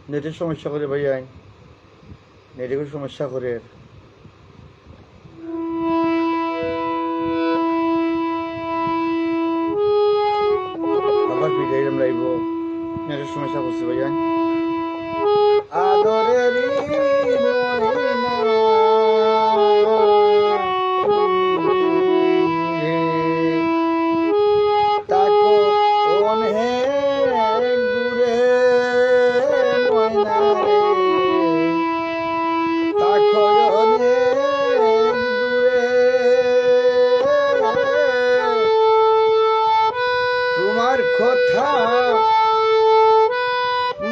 নেটের সমস্যা করে ভাই আইন নেটে কোনো সমস্যা করে আবার পিটাইলাম লাইব নেটের সমস্যা করছে ভাই আইন আদরেরই ময়না তাকো অনেক দূরে ময়না রে তাকো অনেক দূরে তোমার কথা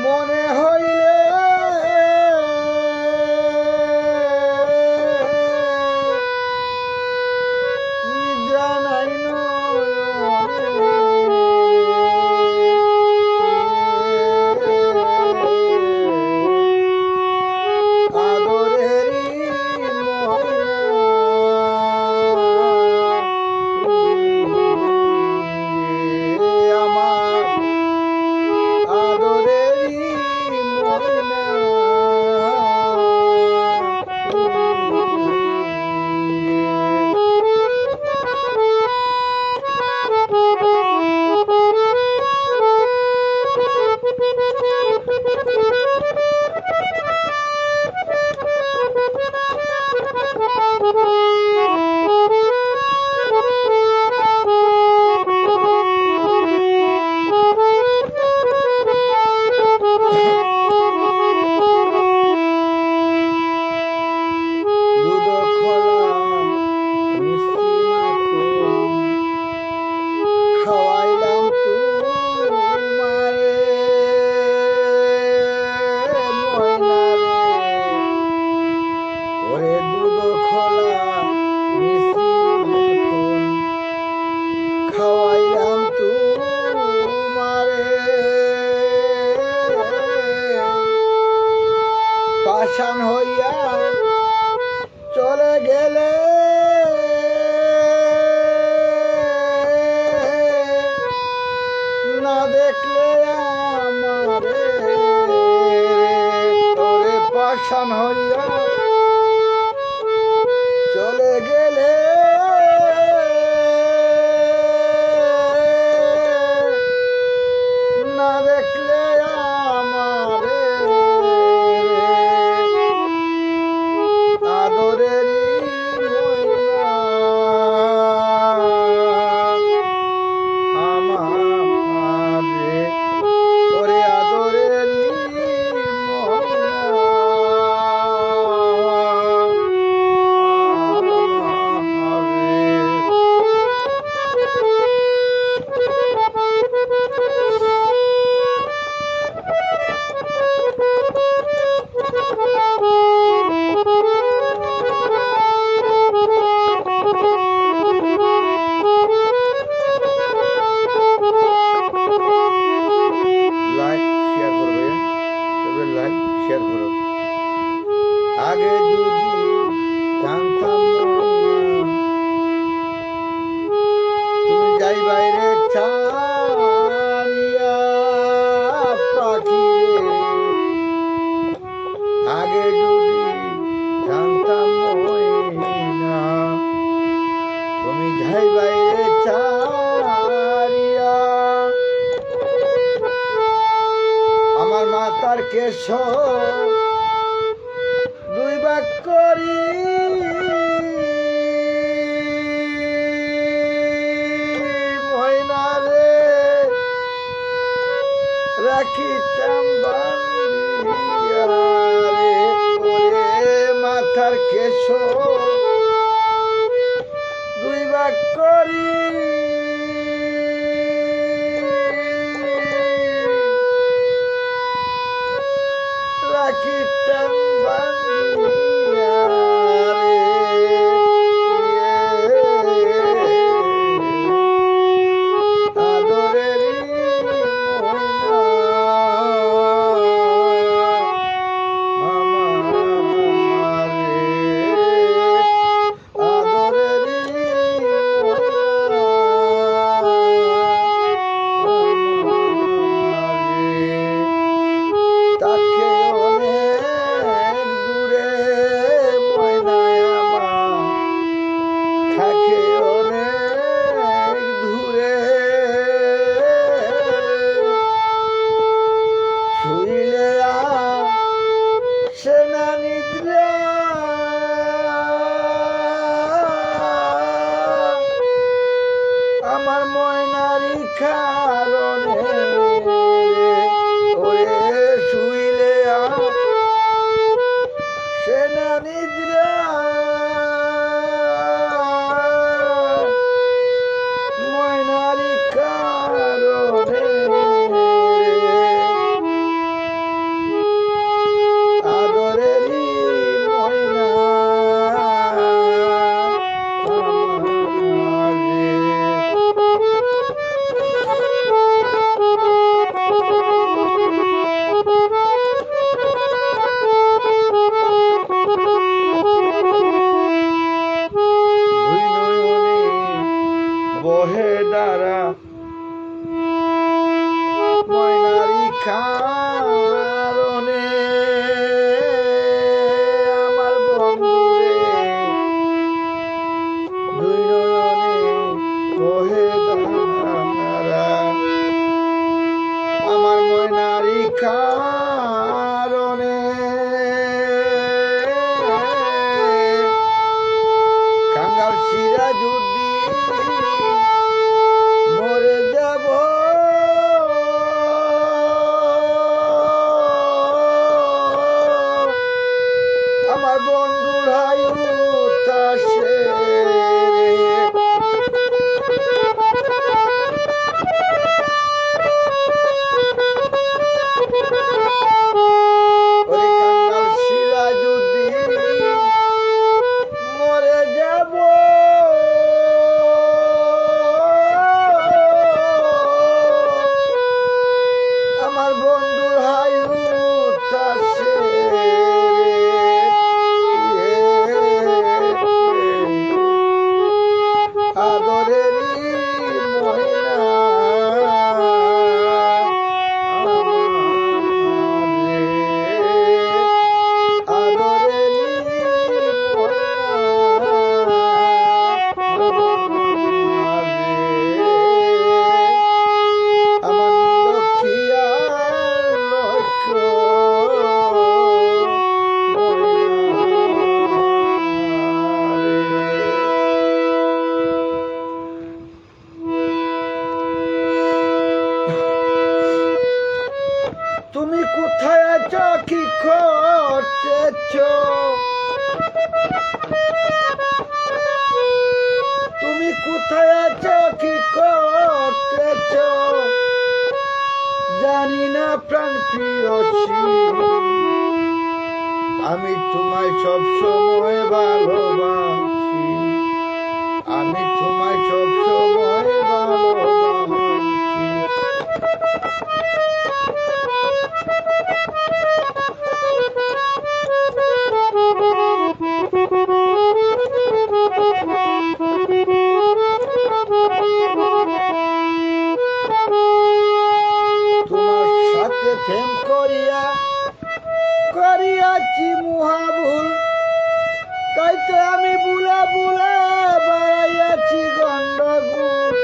মনে হইলে নিদ্রা নাই আদরেরই ময়না আমার আদরেরই ময়না দুধ খোলা মিষ্টি মাখন খাওয়াইলাম তোমারে ময়না রে ওরে দুধ খোলা মিষ্টি মাখন খাওয়াইলাম তোমারে পাষাণ হইয়া চলে গেলে না দেখলে আমারে তোরে পাষাণ হইয়া চলে গেলে না দেখলে আমারে আদরেরই ময়না আমারে ওরে আদরেরই ময়না লাইক শেয়ার করবে সবাই লাইক শেয়ার করো আগে যদি জানতাম না তুমি যাই বাইরে ছাড়িয়া পাখি রে আগে যদি জানতাম না তুমি যাই বাইরে ছাড়িয়া আমার মাতার কেশ দুই ভাগ করি ময়না রে রাখিতাম বান্ধিয়া রে ওরে মাথার কেশ দুই ভাগ করি রাখিতাম বান্ধিয়া রে আদরেরই ময়না আমারে আদরেরই ময়না আমারে তাকে কোথায় আছো কি করতেছ তুমি কোথায় আছো কি করতেছ জানি না প্রাণ প্রিয়সী আমি তোমায় সব সময় ভালোবাসি আমি তোমায় সব সময় ভালোবাসি তোমার সাথে প্রেম করিয়াছি মহাভুল তাই তো আমি বুলা বুলা বাড়াইয়াছি গন্ডগুল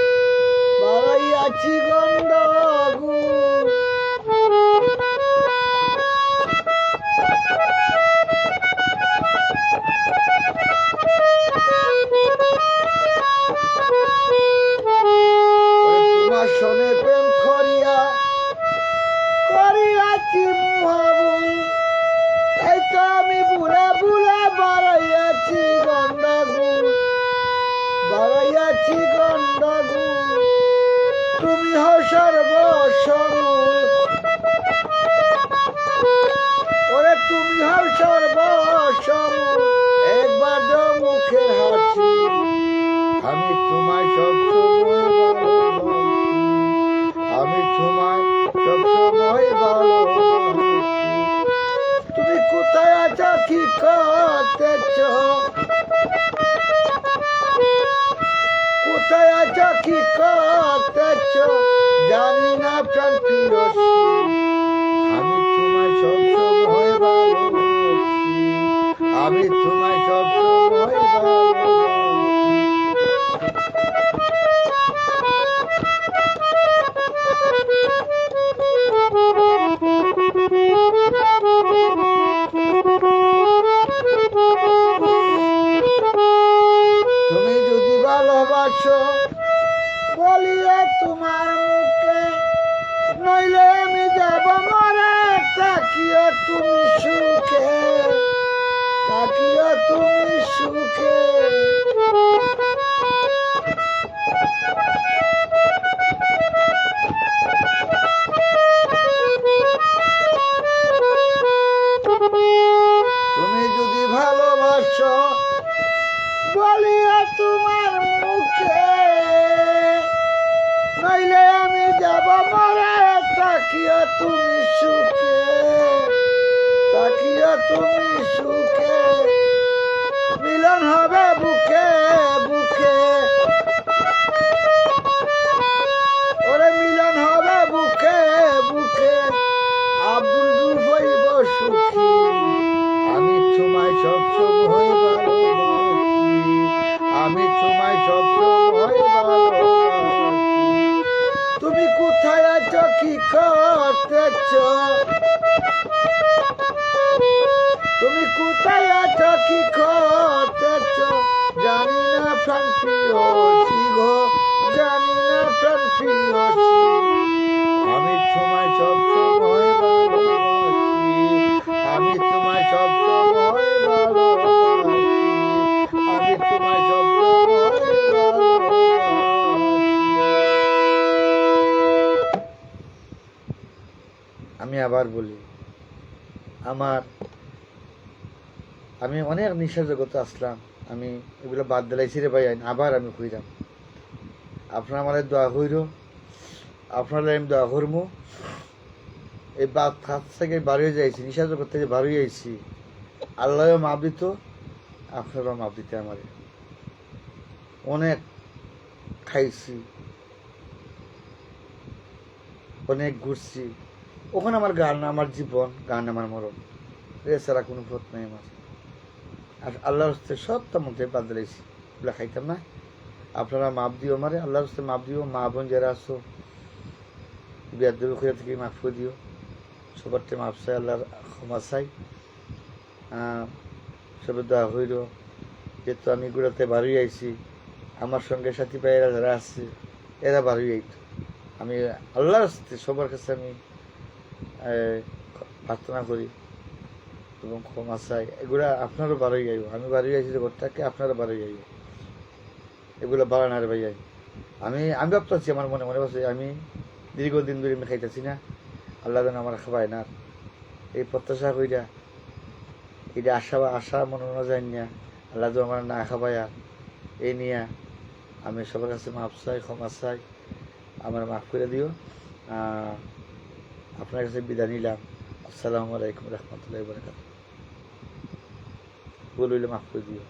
তোমার সনে প্রেম করিয়াছি মহাভুল তাই তো আমি বুলা বুলা বাড়াইয়াছি গন্ডগুল তুমি হও সর্বসমূল ওরে তুমি হও সর্বসমূল একবার দাও মুখের হাসি আমি তোমায় সব সময় ভালোবাসি আমি তোমায় সব সময় ভালোবাসি তুমি কোথায় আছো কি করতেছ কোথায় আছো কি করতেছ জানি না প্রাণ প্রিয়সী আমি তোমায় সব সময় ভালোবাসি আমি তোমায় সব সময় ভালোবাসি তুমি যদি ভালোবাসো বলিয়া তোমার মুখে নইলে আমি যাব মরে তাকিও তুমি সুখে তুমি যদি ভালোবাসো বলিয়া তোমার মুখে নইলে আমি যাব মরে তাকিও তুমি সুখে মিলন হবে বুকে ওরে মিলন হবে বুকে আব্দুল রুফ হইব সুখী আমি তোমায় সব সময় ভালোবাসি আমি তোমায় সব সময় ভালোবাসি তুমি কোথায় আছো কি করতেছ তুমি কোথায় আছো কি করতেছ জানি না প্রাণ প্রিয়সী গো জানি না প্রাণ প্রিয়সী আমি তোমায় সব সময় ভালোবাসি আমি তোমায় সব সময় ভালোবাসি আমি তোমায় সব সময় ভালোবাসি আমি আবার বলি আমি অনেক নিশা জগতে আসলাম আমি এগুলো বাদ দিলাইছি রে ভাই আবার আমি কইরাম আপনার আমার দোয়া হইল আপনার আমি দোয়া করবো এই বাদ হাত থেকে বাড়িয়ে যাইছি নিশা জগৎ থেকে বাড়িয়ে যাইছি আল্লাহও মাপ দিত আপনারাও মাপ দিতে আমারে অনেক খাইছি অনেক ঘুরছি ওখানে আমার গান আমার জীবন গান আমার মরণ এছাড়া কোনো পথ নাই আমার আর আল্লাহর হস্তে সবটার মধ্যে বাদ দিলাইছি এগুলো খাইতাম না আপনারা মাপ দিও আমারে আল্লাহর হস্তে মাপ দিও মা বোন যারা আসো বিয়ার দেবে খুঁজে থেকে মাফ করে দিও সবার মাপ চাই আল্লাহর ক্ষমা চাই সবে দোয়া হইল যেহেতু আমি গুড়াতে বাড়ি আইছি আমার সঙ্গে সাথী ভাইয়েরা যারা আছে এরা বাড়ি আইত আমি আল্লাহর হস্তে সবার কাছে আমি প্রার্থনা করি এবং ক্ষমা চাই। এগুলা আপনারও বারোই আইব, আমি বারোই আইছি জগৎটাকে, আপনারও বারোই আইব। এগুলো বাড়ানার ভাই আমি আমি ভাবতেছি আমার মনে মনে ভাবছি আমি দীর্ঘদিন ধরে আমি খাইতেছি না, আল্লাহ যেন আমার খাবায় না, এই প্রত্যাশা কইরা এটা আশা মনে মনে যায় না, আল্লাহ যেন আমার না খাবায়া, এই নিয়ে আমি সবার কাছে মাফ চাই, ক্ষমা চাই, আমার মাফ করে দিও। আপনার কাছে বিদায় নিলাম। আসসালামু আলাইকুম রহমতুল্লাহি ওয়া বারাকাতুহু। ভুল হইলে মাফ করে দিও।